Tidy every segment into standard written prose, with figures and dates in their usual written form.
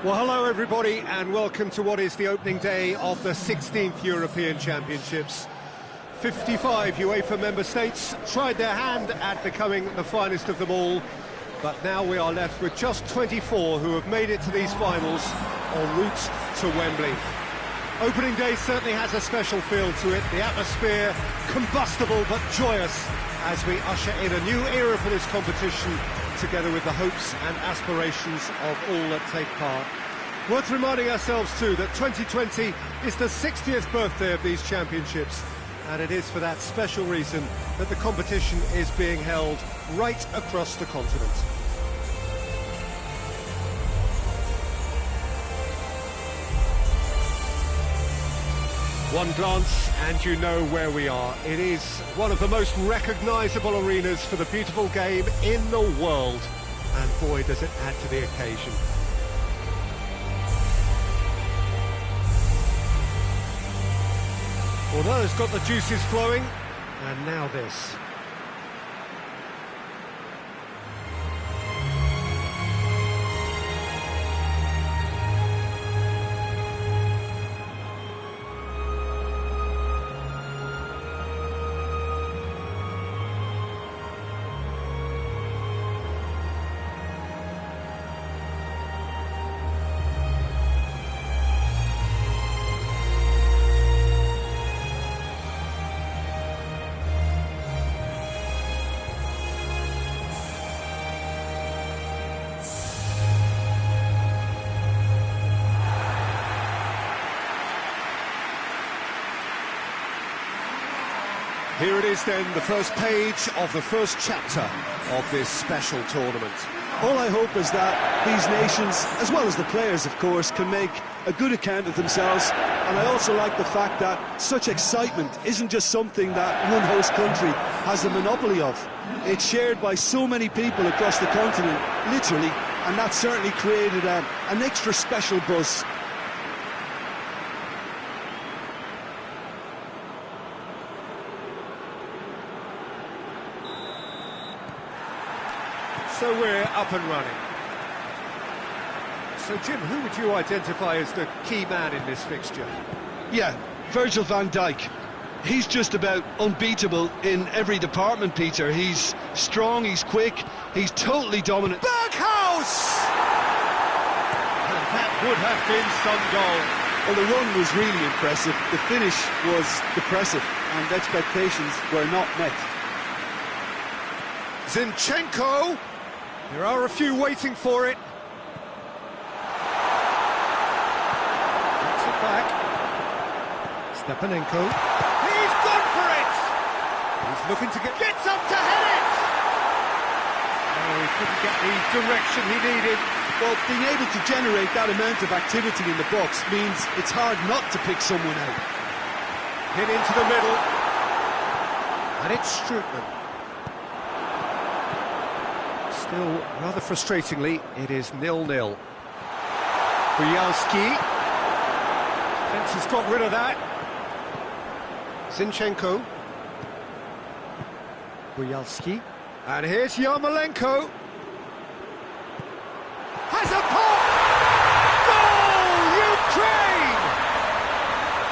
Well, hello everybody, and welcome to what is the opening day of the 16th European Championships. 55 UEFA member states tried their hand at becoming the finest of them all, but now we are left with just 24 who have made it to these finals en route to Wembley. Opening day certainly has a special feel to it, the atmosphere combustible but joyous as we usher in a new era for this competition, together with the hopes and aspirations of all that take part. Worth reminding ourselves too that 2020 is the 60th birthday of these championships, and it is for that special reason that the competition is being held right across the continent. One glance and you know where we are. It is one of the most recognisable arenas for the beautiful game in the world, and boy does it add to the occasion. Although it's got the juices flowing, and now this. Here it is then, the first page of the first chapter of this special tournament. All I hope is that these nations, as well as the players of course, can make a good account of themselves, and I also like the fact that such excitement isn't just something that one host country has the monopoly of. It's shared by so many people across the continent, literally, and that certainly created an extra special buzz. So we're up and running. So Jim, who would you identify as the key man in this fixture? Yeah, Virgil van Dijk. He's just about unbeatable in every department, Peter. He's strong, he's quick, he's totally dominant. Berghuis! And that would have been some goal. Well, the run was really impressive, the finish was depressive, and expectations were not met. Zinchenko! There are a few waiting for it. Gets it back. Stepanenko. He's gone for it! He's looking to gets up to head it! Oh, he couldn't get the direction he needed. Well, being able to generate that amount of activity in the box means it's hard not to pick someone out. Hit into the middle. And it's Strootman. Still, rather frustratingly, it is 0-0. Bujalski. Defence has got rid of that. Zinchenko. Bujalski. And here's Yarmolenko. Has a pop! Goal! Ukraine!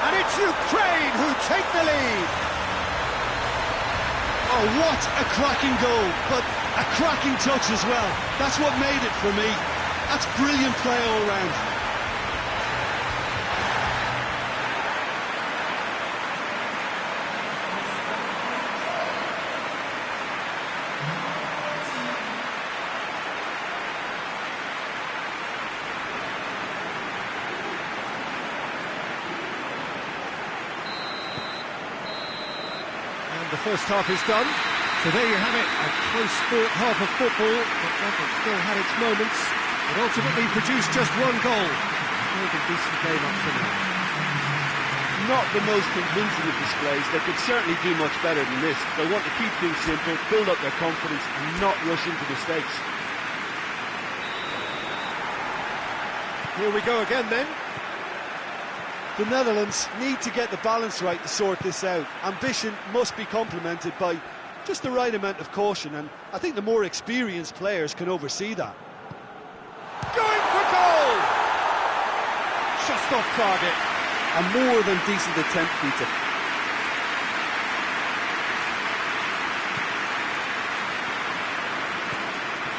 And it's Ukraine who take the lead. Oh, what a cracking goal, but a cracking touch as well. That's what made it for me. That's brilliant play all round. And the first half is done. So there you have it, a close-fought half of football, but one that still had its moments. It ultimately produced just one goal. Very decent game up to now. Not the most convincing of displays. They could certainly do much better than this. They want to keep things simple, build up their confidence, and not rush into mistakes. Here we go again then. The Netherlands need to get the balance right to sort this out. Ambition must be complemented by just the right amount of caution, and I think the more experienced players can oversee that. Going for goal! just off target. A more than decent attempt, Peter.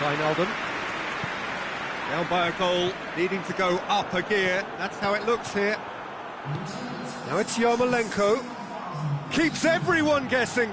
Wijnaldum. Down by a goal, needing to go up a gear. That's how it looks here. Now it's Yarmolenko. Keeps everyone guessing.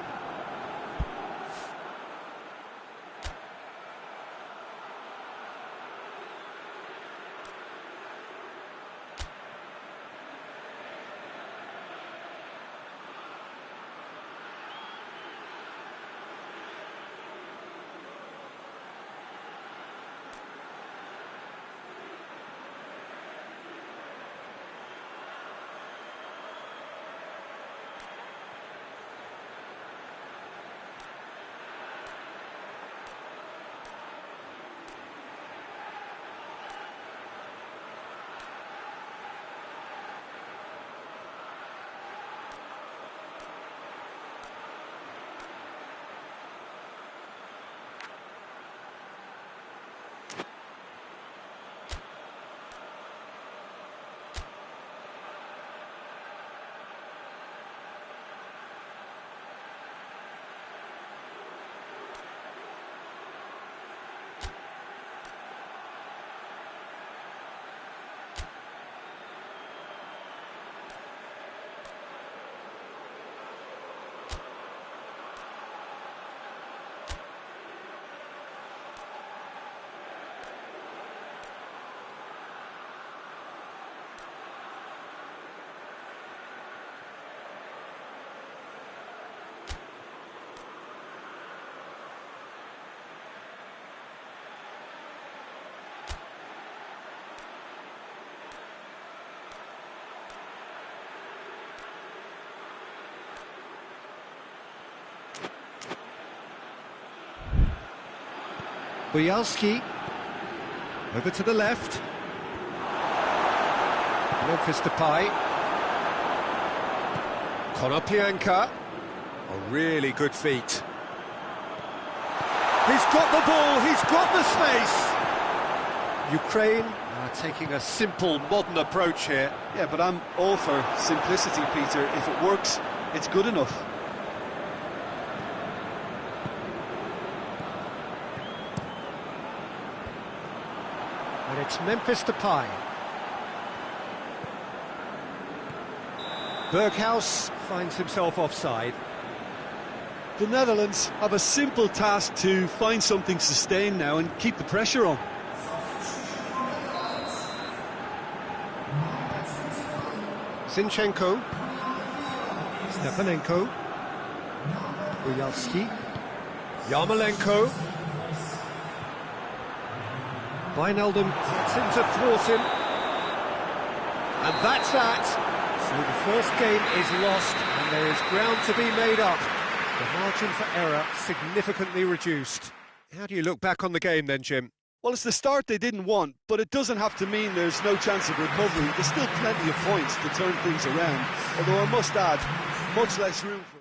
Bujalski, over to the left. Memphis Depay. Konoplyanka. A really good feat. He's got the ball, he's got the space. Ukraine are taking a simple, modern approach here. Yeah, but I'm all for simplicity, Peter. If it works, it's good enough. And it's Memphis Depay. Berghuis finds himself offside. The Netherlands have a simple task to find something sustained now and keep the pressure on. Zinchenko. Stepanenko. Bujalski. Yarmolenko. Wijnaldum gets in to thwart him. And that's that. So the first game is lost and there is ground to be made up. The margin for error significantly reduced. How do you look back on the game then, Jim? Well, it's the start they didn't want, but it doesn't have to mean there's no chance of recovery. There's still plenty of points to turn things around, although I must add, much less room for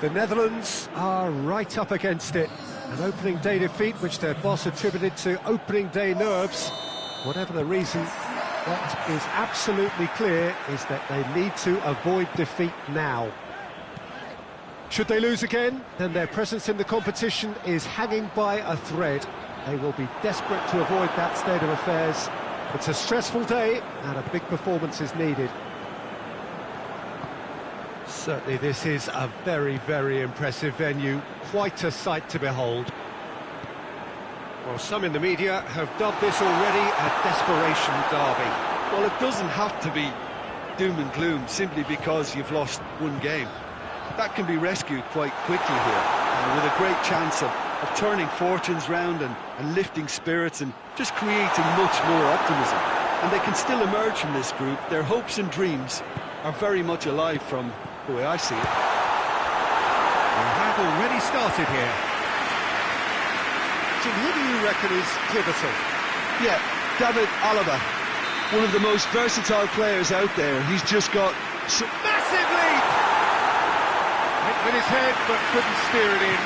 The Netherlands are right up against it. An opening day defeat which their boss attributed to opening day nerves. Whatever the reason, what is absolutely clear is that they need to avoid defeat now. Should they lose again, then their presence in the competition is hanging by a thread. They will be desperate to avoid that state of affairs. It's a stressful day and a big performance is needed. Certainly this is a very, very impressive venue. Quite a sight to behold. Well, some in the media have dubbed this already a desperation derby. Well, it doesn't have to be doom and gloom simply because you've lost one game. That can be rescued quite quickly here, with a great chance of turning fortunes round and lifting spirits and just creating much more optimism. And they can still emerge from this group. Their hopes and dreams are very much alive from the way I see it. They have already started here. Jim, who do you reckon is pivotal? Yeah, David Alaba, one of the most versatile players out there. He's just got massive leap! Went with his head, but couldn't steer it in.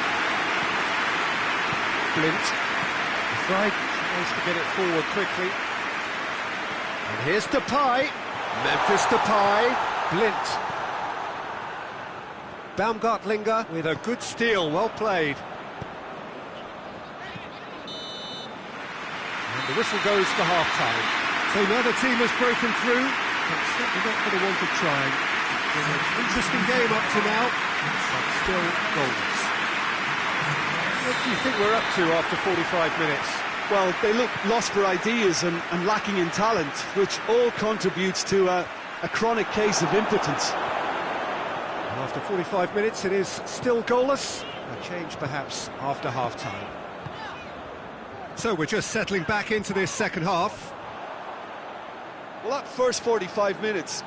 Blind. The side tries to get it forward quickly. And here's Depay. Memphis Depay. Blind. Baumgartlinger with a good steal, well played. And the whistle goes for half-time. So neither team has broken through, but certainly not going to want to try. Interesting game up to now, but still goals. What do you think we're up to after 45 minutes? Well, they look lost for ideas and lacking in talent, which all contributes to a chronic case of impotence. After 45 minutes, it is still goalless. A change, perhaps, after half-time. So we're just settling back into this second half. Well, that first 45 minutes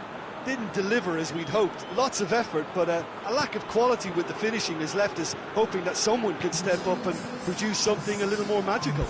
didn't deliver as we'd hoped. Lots of effort, but a lack of quality with the finishing has left us hoping that someone could step up and produce something a little more magical.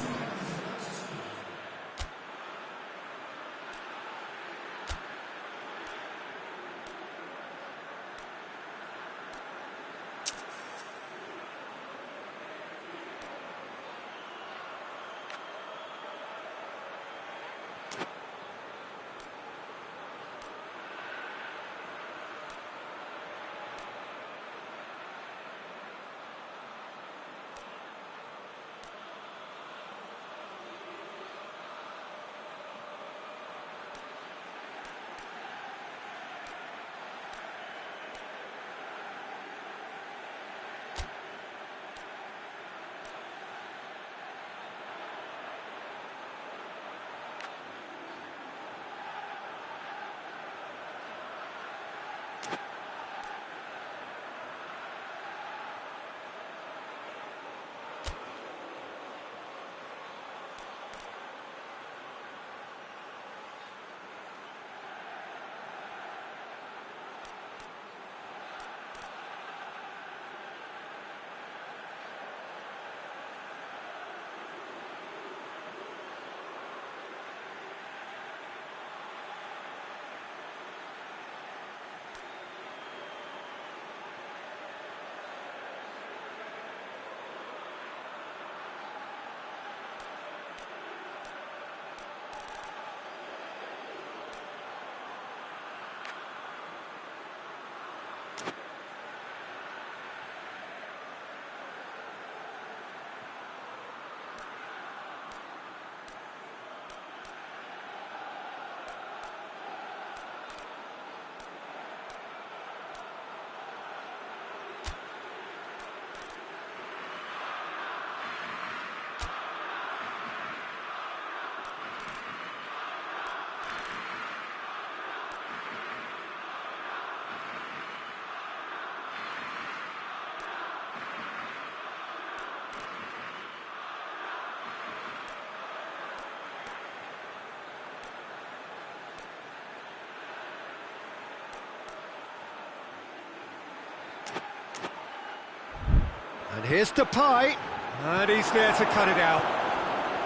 And here's Depay, and he's there to cut it out.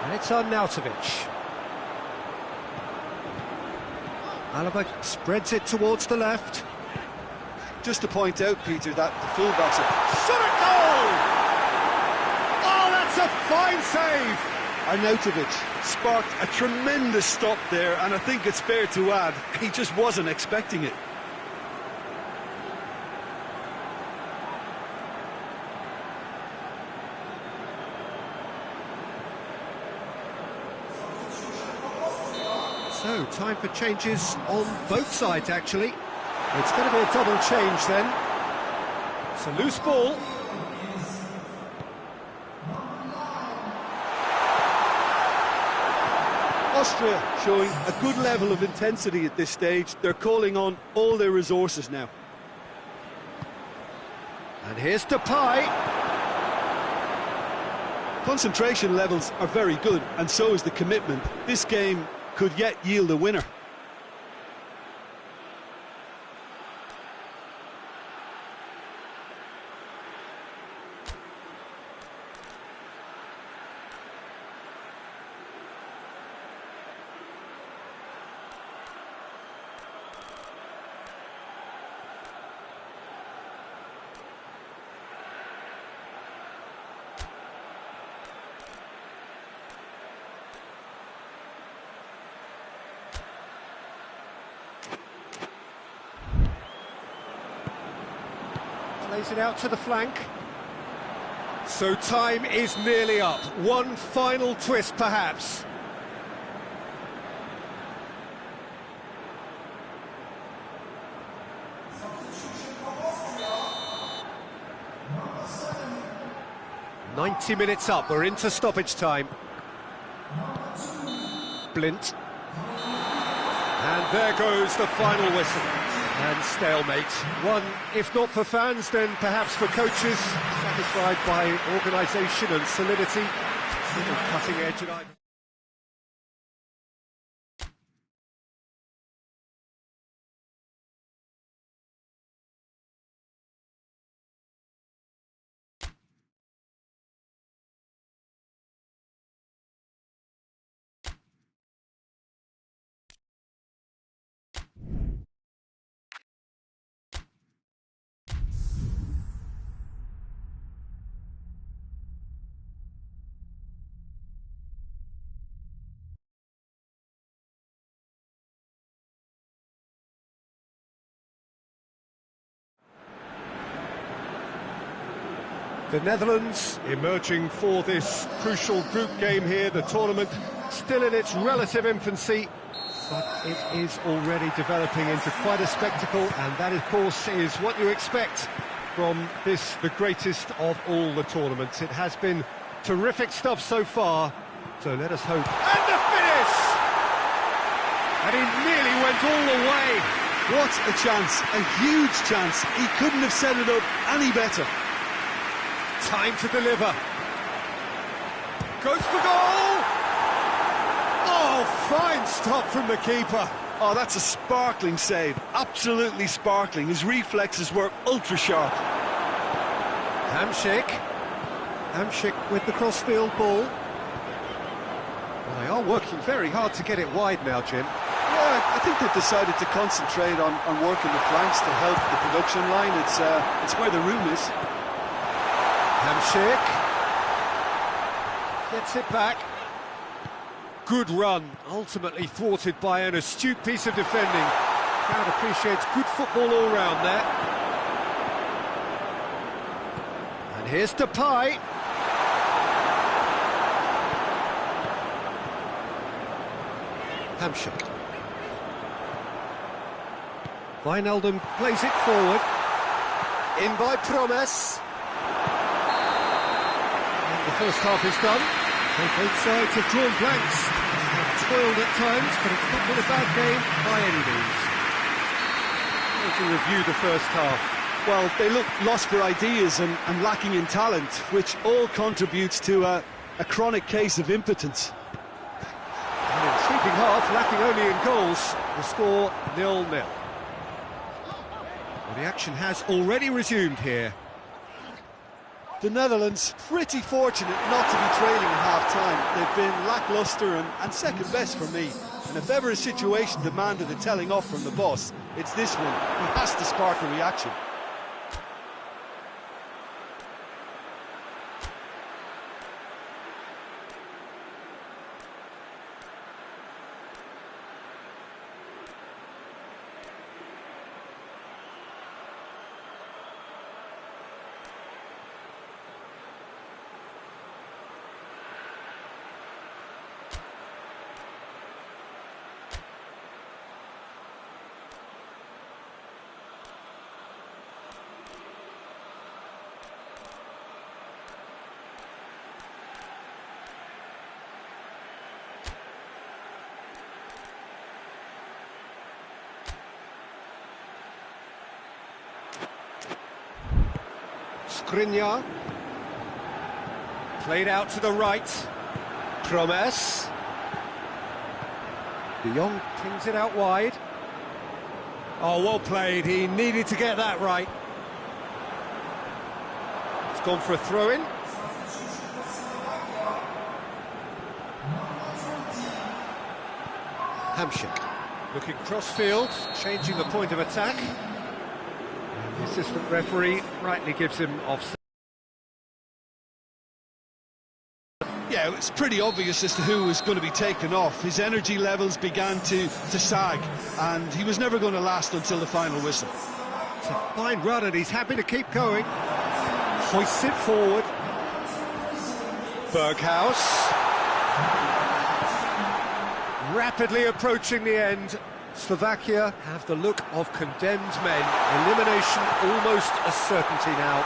And it's Arnautovic. Alaba spreads it towards the left. Just to point out, Peter, that the fullbacks are... Shot at goal! Oh, that's a fine save! Arnautovic sparked a tremendous stop there, and I think it's fair to add, he just wasn't expecting it. So, time for changes on both sides, actually. It's going to be a double change then. It's a loose ball. Austria showing a good level of intensity at this stage. They're calling on all their resources now. And here's Depay. Concentration levels are very good, and so is the commitment. This game could yet yield a winner. Plays it out to the flank. So time is nearly up. One final twist, perhaps. "90 minutes up, we're into stoppage time. Blint. And there goes the final whistle. And stalemate. One, if not for fans, then perhaps for coaches, satisfied by organisation and solidity. Little cutting edge at either. The Netherlands emerging for this crucial group game here, the tournament still in its relative infancy, but it is already developing into quite a spectacle, and that of course is what you expect from this, the greatest of all the tournaments. It has been terrific stuff so far, so let us hope. And the finish! And he nearly went all the way. What a chance, a huge chance. He couldn't have set it up any better. Time to deliver. Goes for goal! Oh, fine stop from the keeper. Oh, that's a sparkling save. Absolutely sparkling. His reflexes were ultra sharp. Hamšík. Hamšík with the crossfield ball. Well, they are working very hard to get it wide now, Jim. Yeah, I think they've decided to concentrate on working the flanks to help the production line. It's where the room is. Hamšík gets it back. Good run, ultimately thwarted by an astute piece of defending. Crowd appreciates good football all round there. And here's Depay. Hamšík. Wijnaldum plays it forward. In by Promes. The first half is done. So both sides have drawn blanks. Have toiled at times, but it's not been a bad game by any means. How to review the first half? Well, they look lost for ideas and lacking in talent, which all contributes to a chronic case of impotence. And in sweeping half, lacking only in goals, the score 0-0. Well, the action has already resumed here. The Netherlands pretty fortunate not to be trailing at half-time. They've been lacklustre and second best for me. And if ever a situation demanded a telling off from the boss, it's this one. He has to spark a reaction. Skriniar. Played out to the right. Promes. De Jong pings it out wide. Oh, well played. He needed to get that right. It's gone for a throw-in. Hamsik looking cross-field, changing the point of attack. The assistant referee rightly gives him offside. Yeah, it's pretty obvious as to who was going to be taken off. His energy levels began to sag, and he was never going to last until the final whistle. It's a fine run, and he's happy to keep going. Hoists it forward. Berghaus. Rapidly approaching the end. Slovakia have the look of condemned men. Elimination almost a certainty now.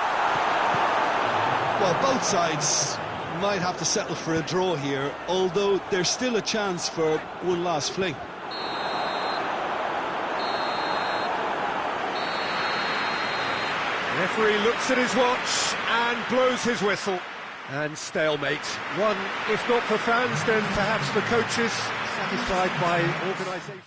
Well, both sides might have to settle for a draw here, although there's still a chance for one last fling. The referee looks at his watch and blows his whistle. And stalemate. One, if not for fans, then perhaps for coaches, satisfied by organisation.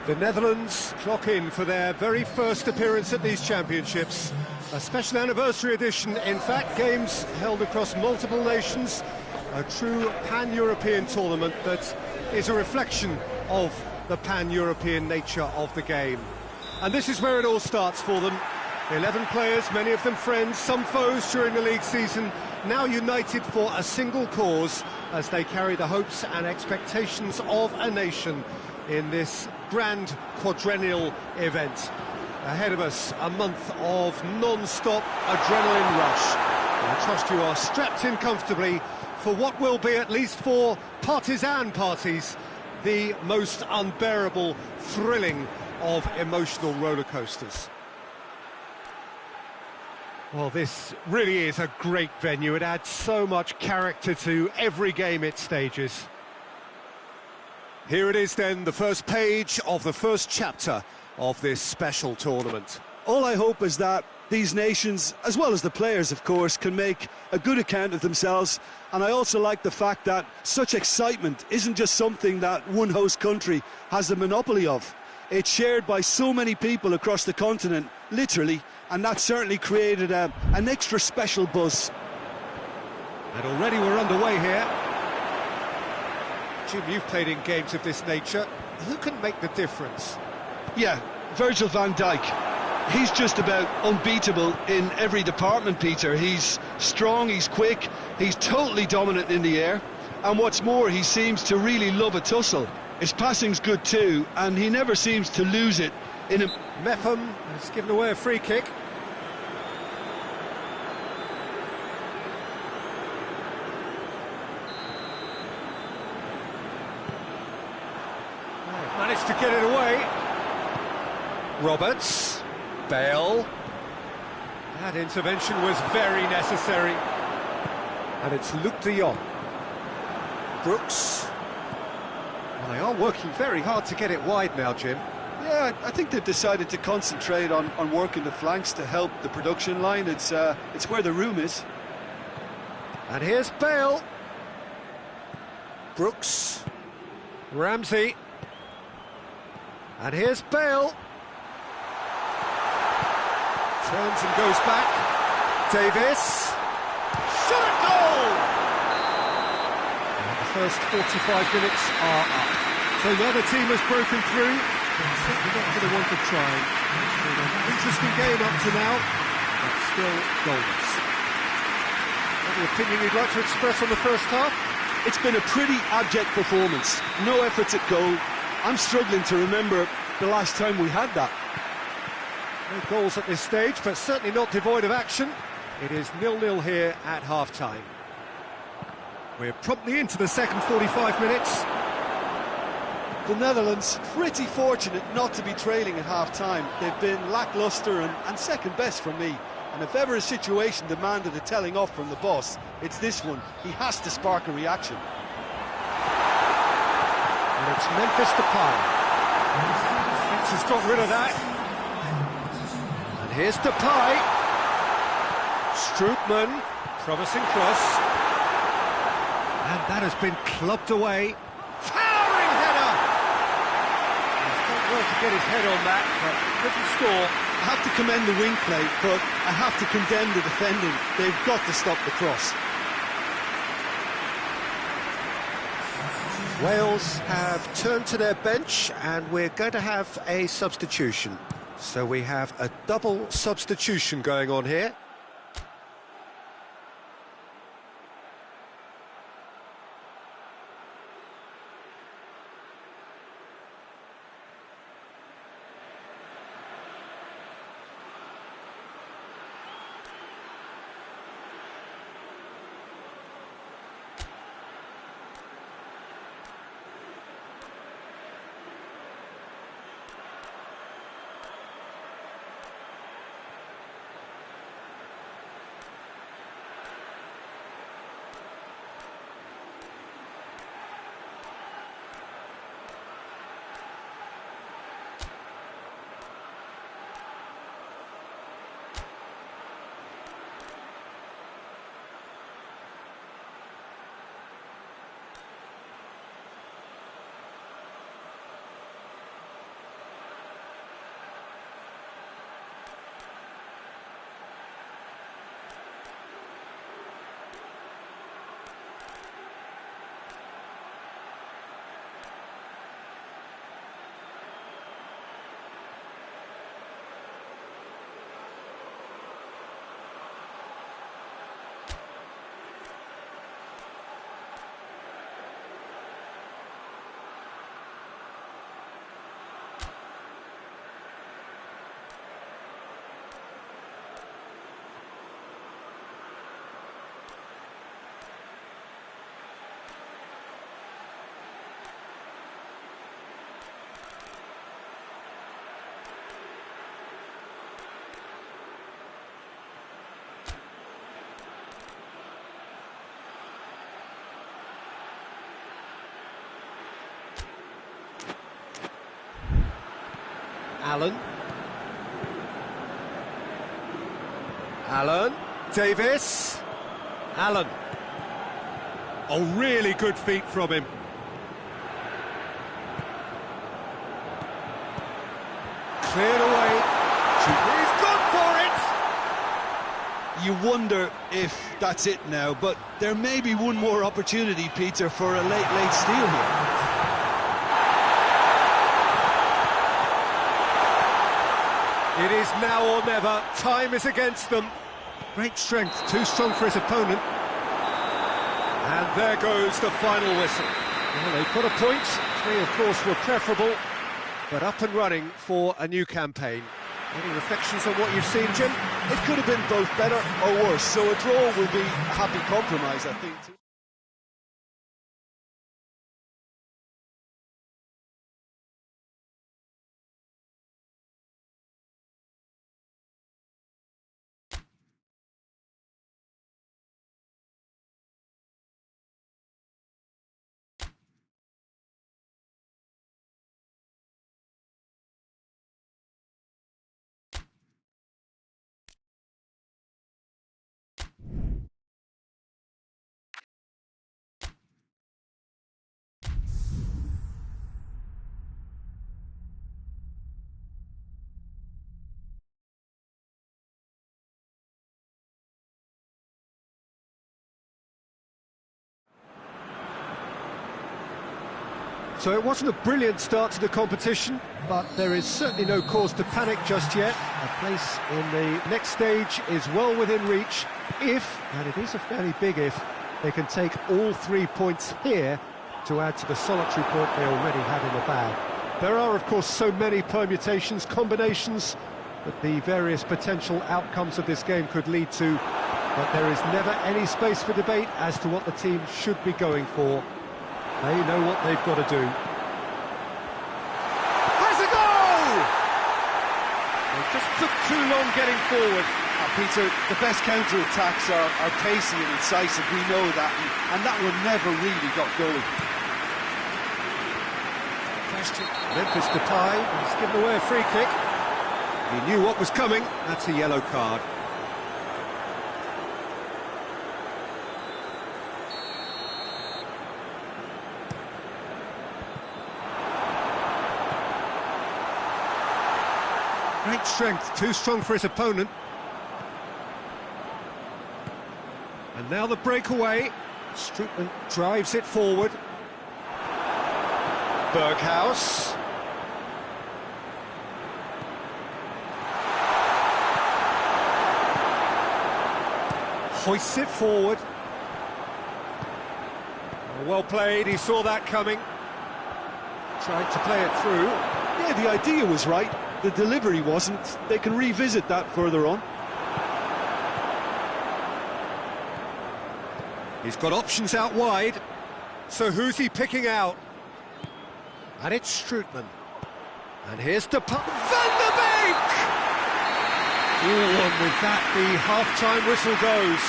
The Netherlands clock in for their very first appearance at these championships. A special anniversary edition, in fact, games held across multiple nations. A true pan-European tournament that is a reflection of the pan-European nature of the game. And this is where it all starts for them. 11 players, many of them friends, some foes during the league season, now united for a single cause as they carry the hopes and expectations of a nation in this grand quadrennial event. Ahead of us, a month of non-stop adrenaline rush. I trust you are strapped in comfortably for what will be, at least for partisan parties, the most unbearable, thrilling of emotional roller coasters. Well, this really is a great venue. It adds so much character to every game it stages. Here it is then, the first page of the first chapter of this special tournament. All I hope is that these nations, as well as the players of course, can make a good account of themselves, and I also like the fact that such excitement isn't just something that one host country has the monopoly of. It's shared by so many people across the continent, literally, and that certainly created an extra special buzz. And already we're underway here. Jim, you've played in games of this nature. Who can make the difference? Yeah, Virgil van Dijk. He's just about unbeatable in every department, Peter. He's strong, he's quick, he's totally dominant in the air, and what's more, he seems to really love a tussle. His passing's good too, and he never seems to lose it in a... Mepham has given away a free kick. Managed to get it away. Roberts, Bale. That intervention was very necessary. And it's Luc de Jong. Brooks. Well, they are working very hard to get it wide now, Jim. Yeah, I think they've decided to concentrate on working the flanks to help the production line. It's where the room is. And here's Bale. Brooks. Ramsey. And here's Bale. Turns and goes back. Davis. Shot at goal! And the first 45 minutes are up. So the other team has broken through. They're certainly not going to want to try. It's been an interesting game up to now, but still goalless. Any opinion you'd like to express on the first half? It's been a pretty abject performance. No efforts at goal. I'm struggling to remember the last time we had that. No goals at this stage, but certainly not devoid of action. It is 0-0 here at half-time. We're promptly into the second 45 minutes. The Netherlands pretty fortunate not to be trailing at half-time. They've been lacklustre and second best for me. And if ever a situation demanded a telling off from the boss, it's this one. He has to spark a reaction. And it's Memphis Depay. Fitz has got rid of that. And here's Depay. Strootman, promising cross. And that has been clubbed away. Towering header! He's done well to get his head on that, but couldn't score. I have to commend the wing play, but I have to condemn the defending. They've got to stop the cross. Wales have turned to their bench and we're going to have a substitution. So we have a double substitution going on here. Allen. Allen. Davis. Allen. Oh, really good feet from him. Cleared away. He's gone for it! You wonder if that's it now, but there may be one more opportunity, Peter, for a late steal here. It is now or never. Time is against them. Great strength, too strong for his opponent. And there goes the final whistle. Well, they've got a point. 3, of course, were preferable, but up and running for a new campaign. Any reflections on what you've seen, Jim? It could have been both better or worse, so a draw will be a happy compromise, I think. So it wasn't a brilliant start to the competition, but there is certainly no cause to panic just yet. A place in the next stage is well within reach if, and it is a fairly big if, they can take all 3 points here to add to the solitary point they already had in the bag. There are, of course, so many permutations, combinations that the various potential outcomes of this game could lead to, but there is never any space for debate as to what the team should be going for. They know what they've got to do. Has a goal! They just took too long getting forward. Peter, the best counter-attacks are pacey and incisive, we know that, and that one never really got going. Question. Memphis Depay has given away a free kick. He knew what was coming. That's a yellow card. Great strength, too strong for his opponent. And now the breakaway. Strootman drives it forward. Berghaus. Hoists it forward. Well played, he saw that coming. Tried to play it through. Yeah, the idea was right. The delivery wasn't. They can revisit that further on. He's got options out wide. So who's he picking out? And it's Strootman. And here's Van der Beek! And with that, the half-time whistle goes.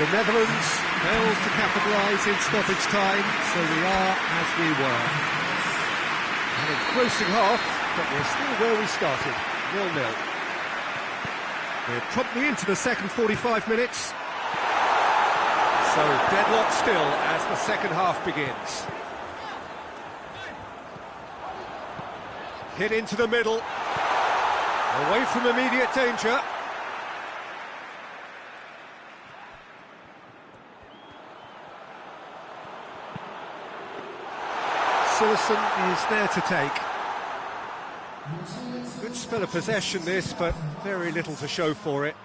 The Netherlands failed to capitalise in stoppage time, so we are as we were. An engrossing half, but we're still where we started, 0-0. We're promptly into the second 45 minutes. So deadlock still as the second half begins. Hit into the middle. Away from immediate danger. Cillessen is there to take. Good spell of possession this, but very little to show for it.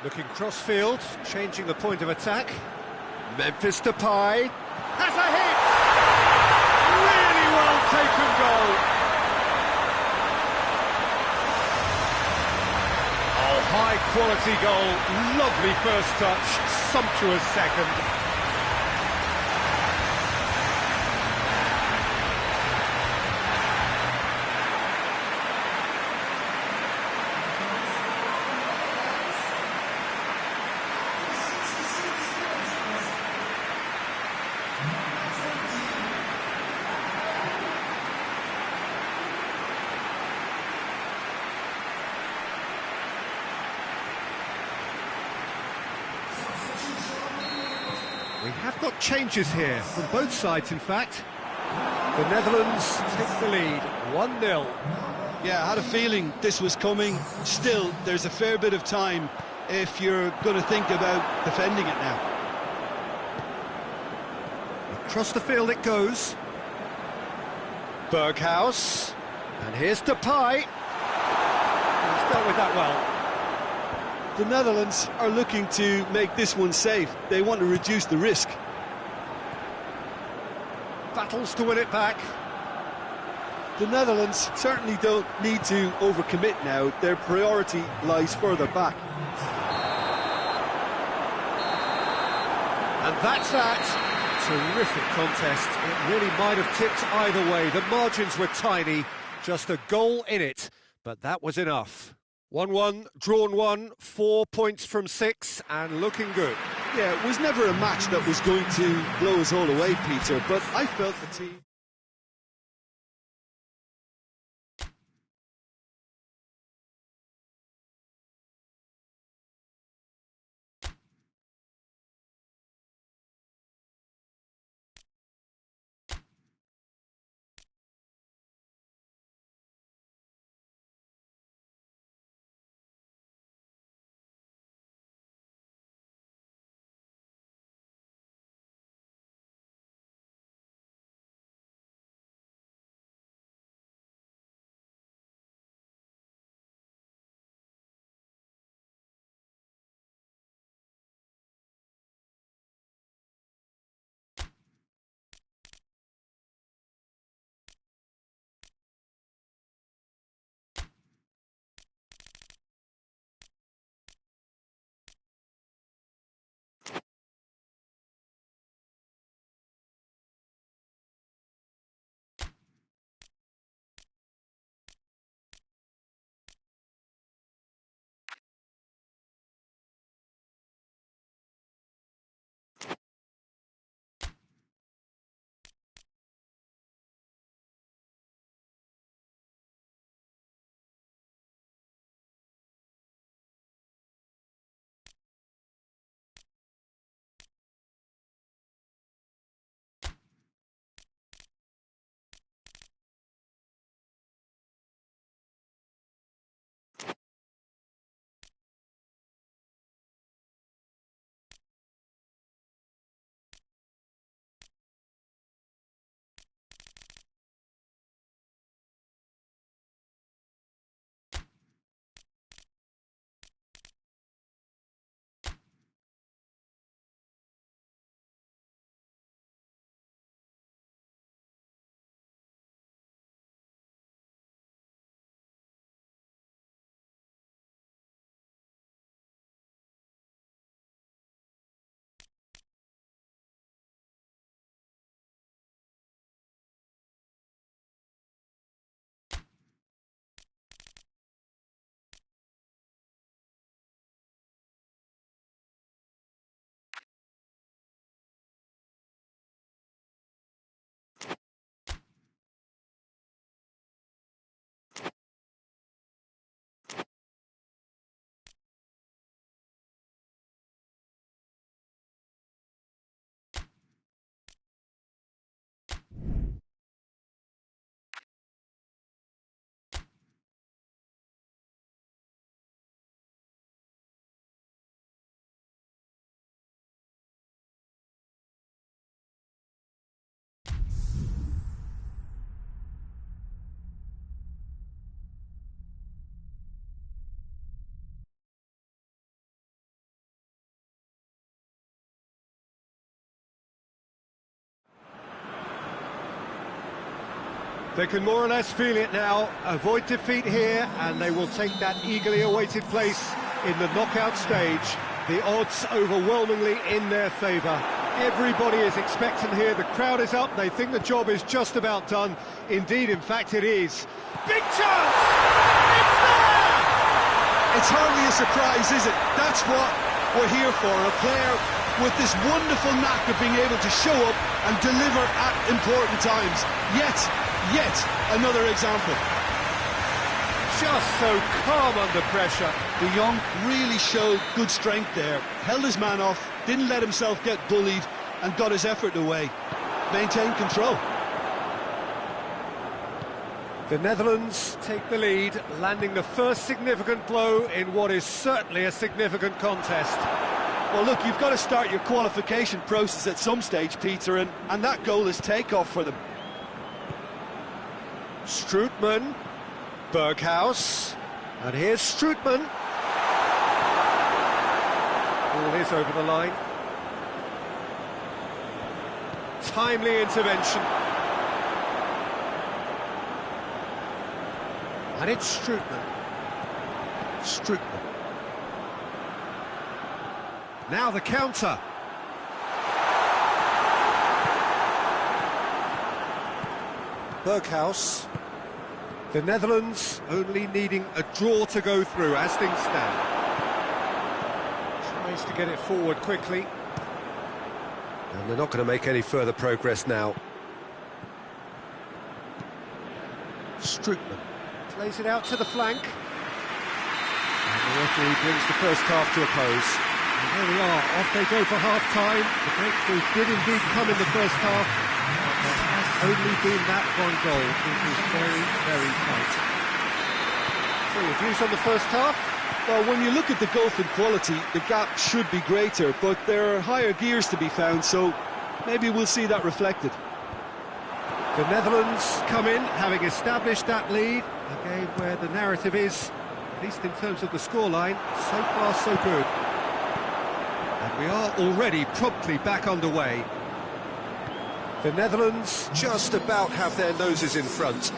Looking cross-field, changing the point of attack. Memphis Depay has a hit! Really well taken goal. Oh, high-quality goal. Lovely first touch, sumptuous second. We have got changes here, from both sides in fact. The Netherlands take the lead, 1-0. Yeah, I had a feeling this was coming. Still, there's a fair bit of time if you're going to think about defending it now. Across the field it goes. Berghaus. And here's Depay. He's dealt with that well. The Netherlands are looking to make this one safe. They want to reduce the risk. Battles to win it back. The Netherlands certainly don't need to overcommit now. Their priority lies further back. And that's that. Terrific contest. It really might have tipped either way. The margins were tiny, just a goal in it, but that was enough. 1-1, drawn 1, 4 points from 6, and looking good. Yeah, it was never a match that was going to blow us all away, Peter, but I felt the team... They can more or less feel it now, avoid defeat here, and they will take that eagerly awaited place in the knockout stage. The odds overwhelmingly in their favour. Everybody is expectant here, the crowd is up, they think the job is just about done. Indeed, in fact, it is. Big chance! It's there! It's hardly a surprise, is it? That's what we're here for, a player with this wonderful knack of being able to show up and deliver at important times. Yet another example. Just so calm under pressure. De Jong really showed good strength there, held his man off, didn't let himself get bullied, and got his effort away. Maintained control. The Netherlands take the lead, landing the first significant blow in what is certainly a significant contest. Well, look, you've got to start your qualification process at some stage, Peter, and that goal is takeoff for them. Strootman, Berghuis, and here's Strootman. Ball is over the line. Timely intervention. And it's Strootman. Now the counter. Berghuis. The Netherlands only needing a draw to go through as things stand. Tries to get it forward quickly. And they're not going to make any further progress now. Strootman plays it out to the flank. And the referee brings the first half to a close. And there we are, off they go for half-time. The breakthrough did indeed come in the first half. But there has only been that one goal. It was very, very tight. So your views on the first half? Well, when you look at the gulf in quality, the gap should be greater, but there are higher gears to be found, so maybe we'll see that reflected. The Netherlands come in, having established that lead, a game where the narrative is, at least in terms of the scoreline, so far so good. And we are already promptly back underway. The Netherlands just about have their noses in front.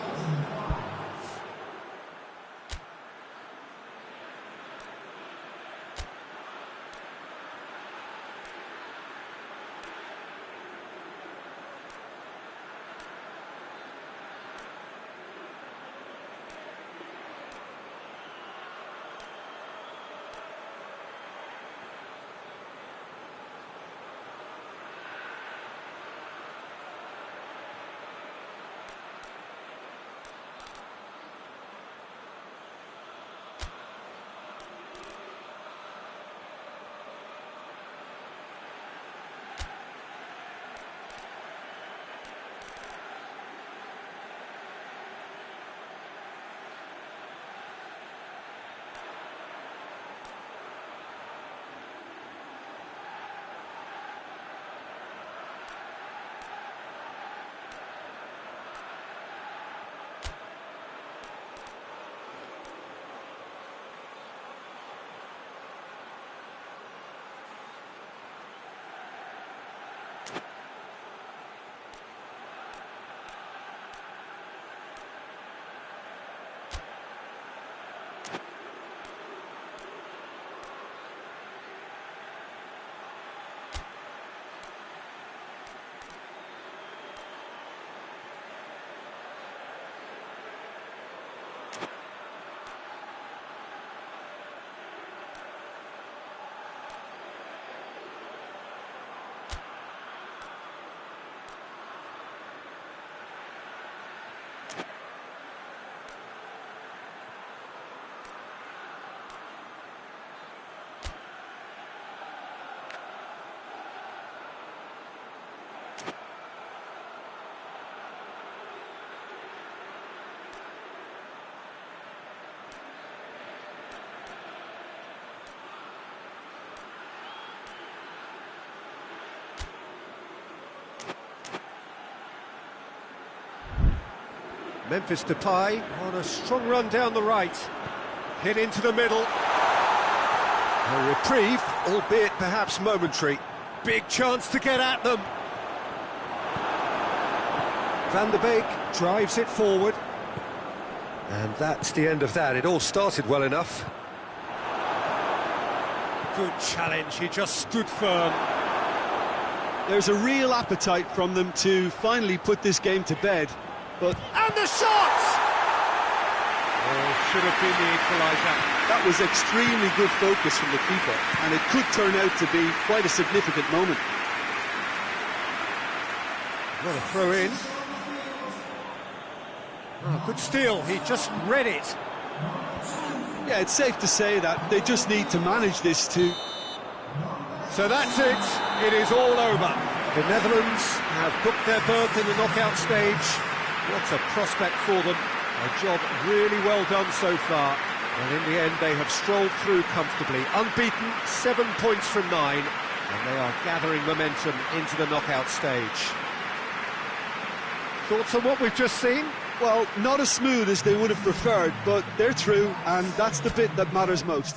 Memphis Depay on a strong run down the right. Hit into the middle. A reprieve, albeit perhaps momentary. Big chance to get at them. Van der Beek Drives it forward. And that's the end of that. It all started well enough. Good challenge, he just stood firm. There's a real appetite from them to finally put this game to bed, but... And the shot! Oh, should have been the equaliser. That was extremely good focus from the keeper, and it could turn out to be quite a significant moment. Got a throw in. Oh, good steal, he just read it. Yeah, it's safe to say that they just need to manage this too. So that's it. It is all over. The Netherlands have booked their berth in the knockout stage. What a prospect for them. A job really well done so far. And in the end, they have strolled through comfortably. Unbeaten, 7 points from 9. And they are gathering momentum into the knockout stage. Thoughts on what we've just seen? Well, not as smooth as they would have preferred, but they're through, and that's the bit that matters most.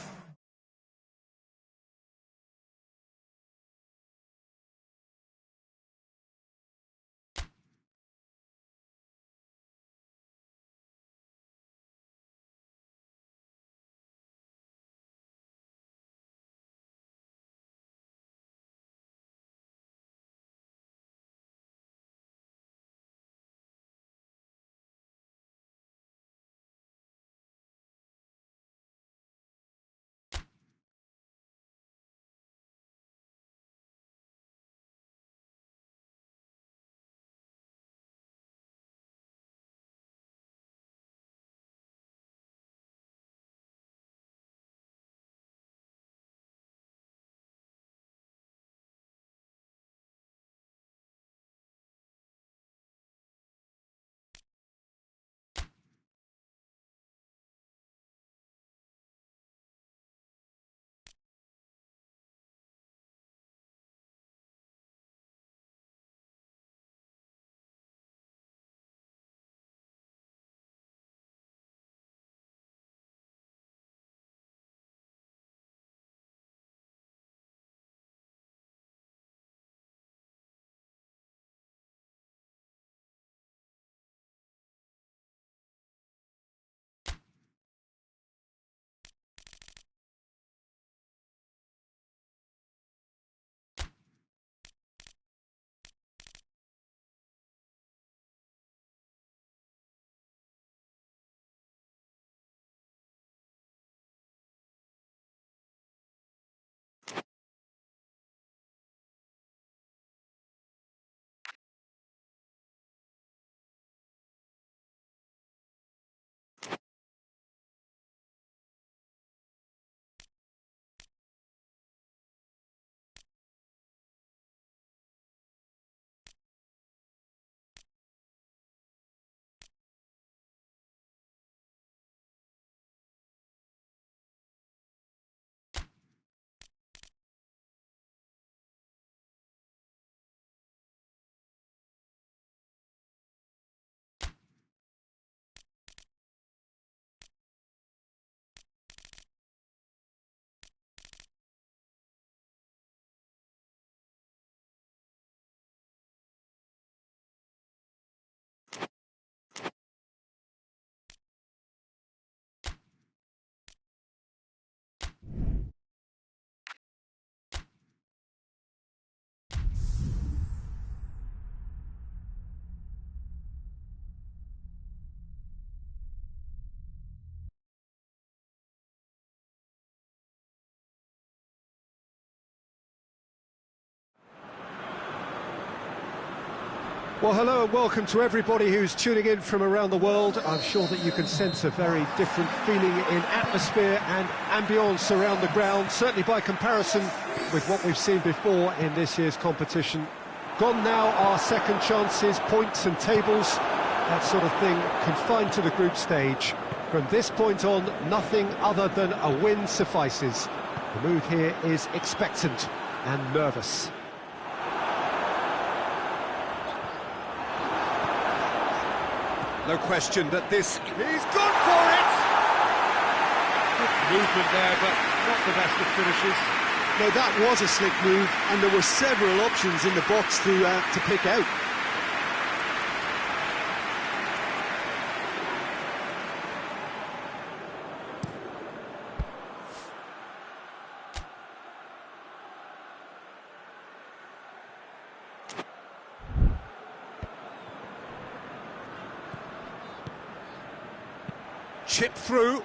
Well, hello and welcome to everybody who's tuning in from around the world. I'm sure that you can sense a very different feeling in atmosphere and ambience around the ground, certainly by comparison with what we've seen before in this year's competition. Gone now are second chances, points and tables, that sort of thing confined to the group stage. From this point on, nothing other than a win suffices. The mood here is expectant and nervous. No question that this... He's gone for it! Good movement there, but not the best of finishes. No, that was a slick move, and there were several options in the box to pick out. chip through,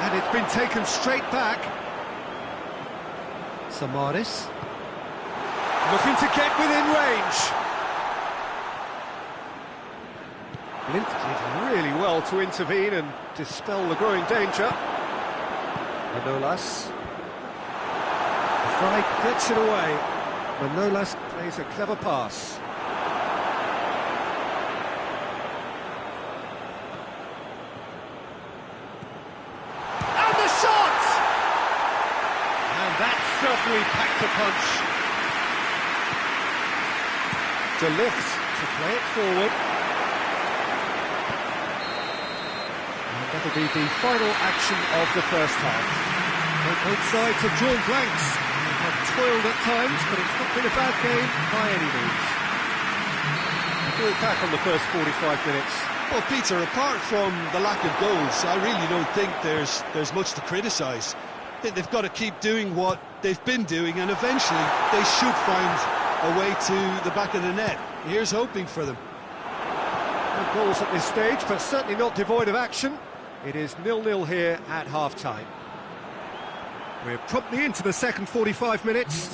and it's been taken straight back. Samaris looking to get within range. Blind did really well to intervene and dispel the growing danger. Manolas. Fry gets it away. Manolas plays a clever pass. And the shot! And that certainly packed a punch. De Ligt to play it forward. And that'll be the final action of the first half. Both sides have drawn blanks. Have toiled at times, but it's not been a bad game by any means. We're back on the first 45 minutes. Well, Peter, apart from the lack of goals, I really don't think there's much to criticise. They've got to keep doing what they've been doing, and eventually they should find a way to the back of the net. Here's hoping for them. No goals at this stage, but certainly not devoid of action. It is 0-0 here at half-time. We're promptly into the second 45 minutes.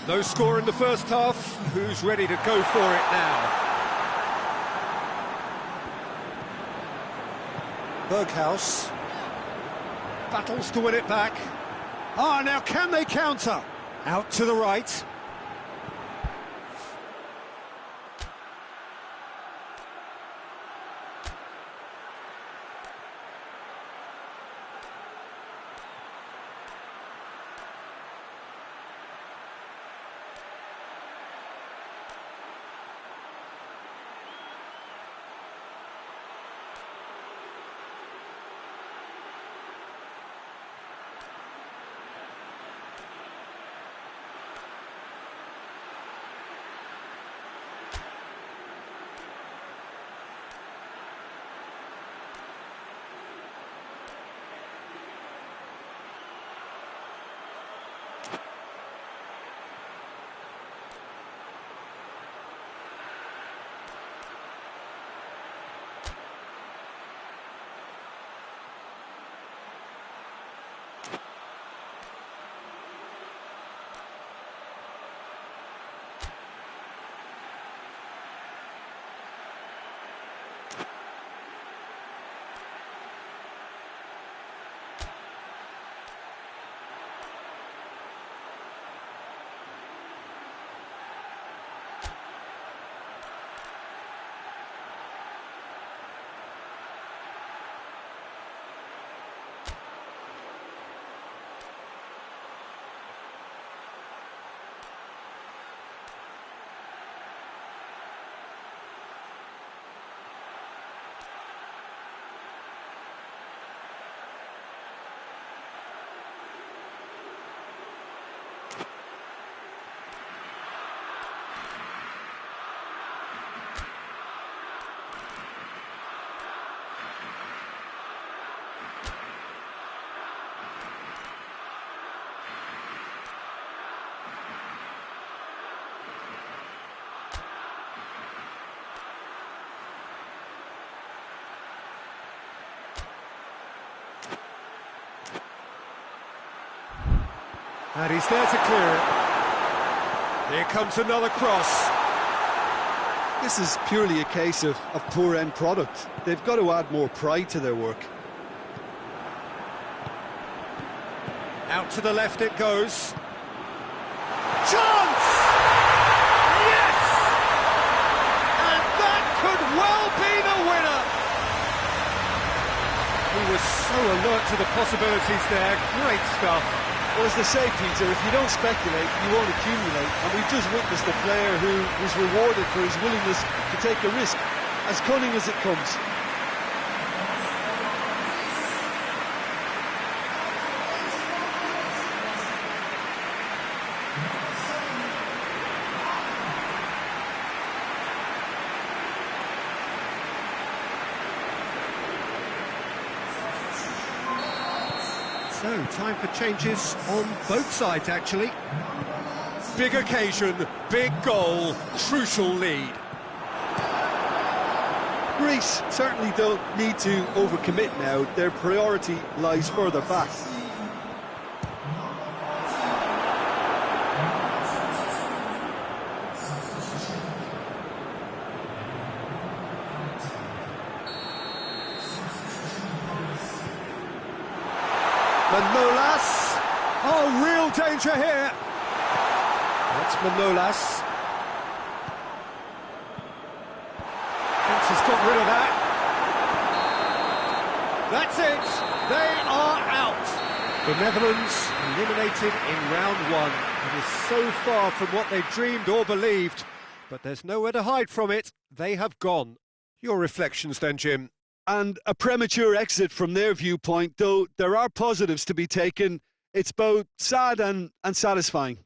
No score in the first half. Who's ready to go for it now? Berghaus battles to win it back. Ah, now can they counter? Out to the right. And he's there to clear it. Here comes another cross. This is purely a case of poor end product. They've got to add more pride to their work. Out to the left it goes. Chance! Yes! And that could well be the winner! He was so alert to the possibilities there. Great stuff. Well, as they say, Peter, if you don't speculate, you won't accumulate. And we've just witnessed a player who was rewarded for his willingness to take a risk, as cunning as it comes. So, time for changes on both sides, actually. Big occasion, big goal, crucial lead. Greece certainly don't need to overcommit now. Their priority lies further back. Manolas. Oh, real danger here. That's Manolas. Thinks he's got rid of that. That's it. They are out. The Netherlands eliminated in round one. It is so far from what they dreamed or believed, but there's nowhere to hide from it. They have gone. Your reflections then, Jim? And a premature exit from their viewpoint, though there are positives to be taken. It's both sad and satisfying.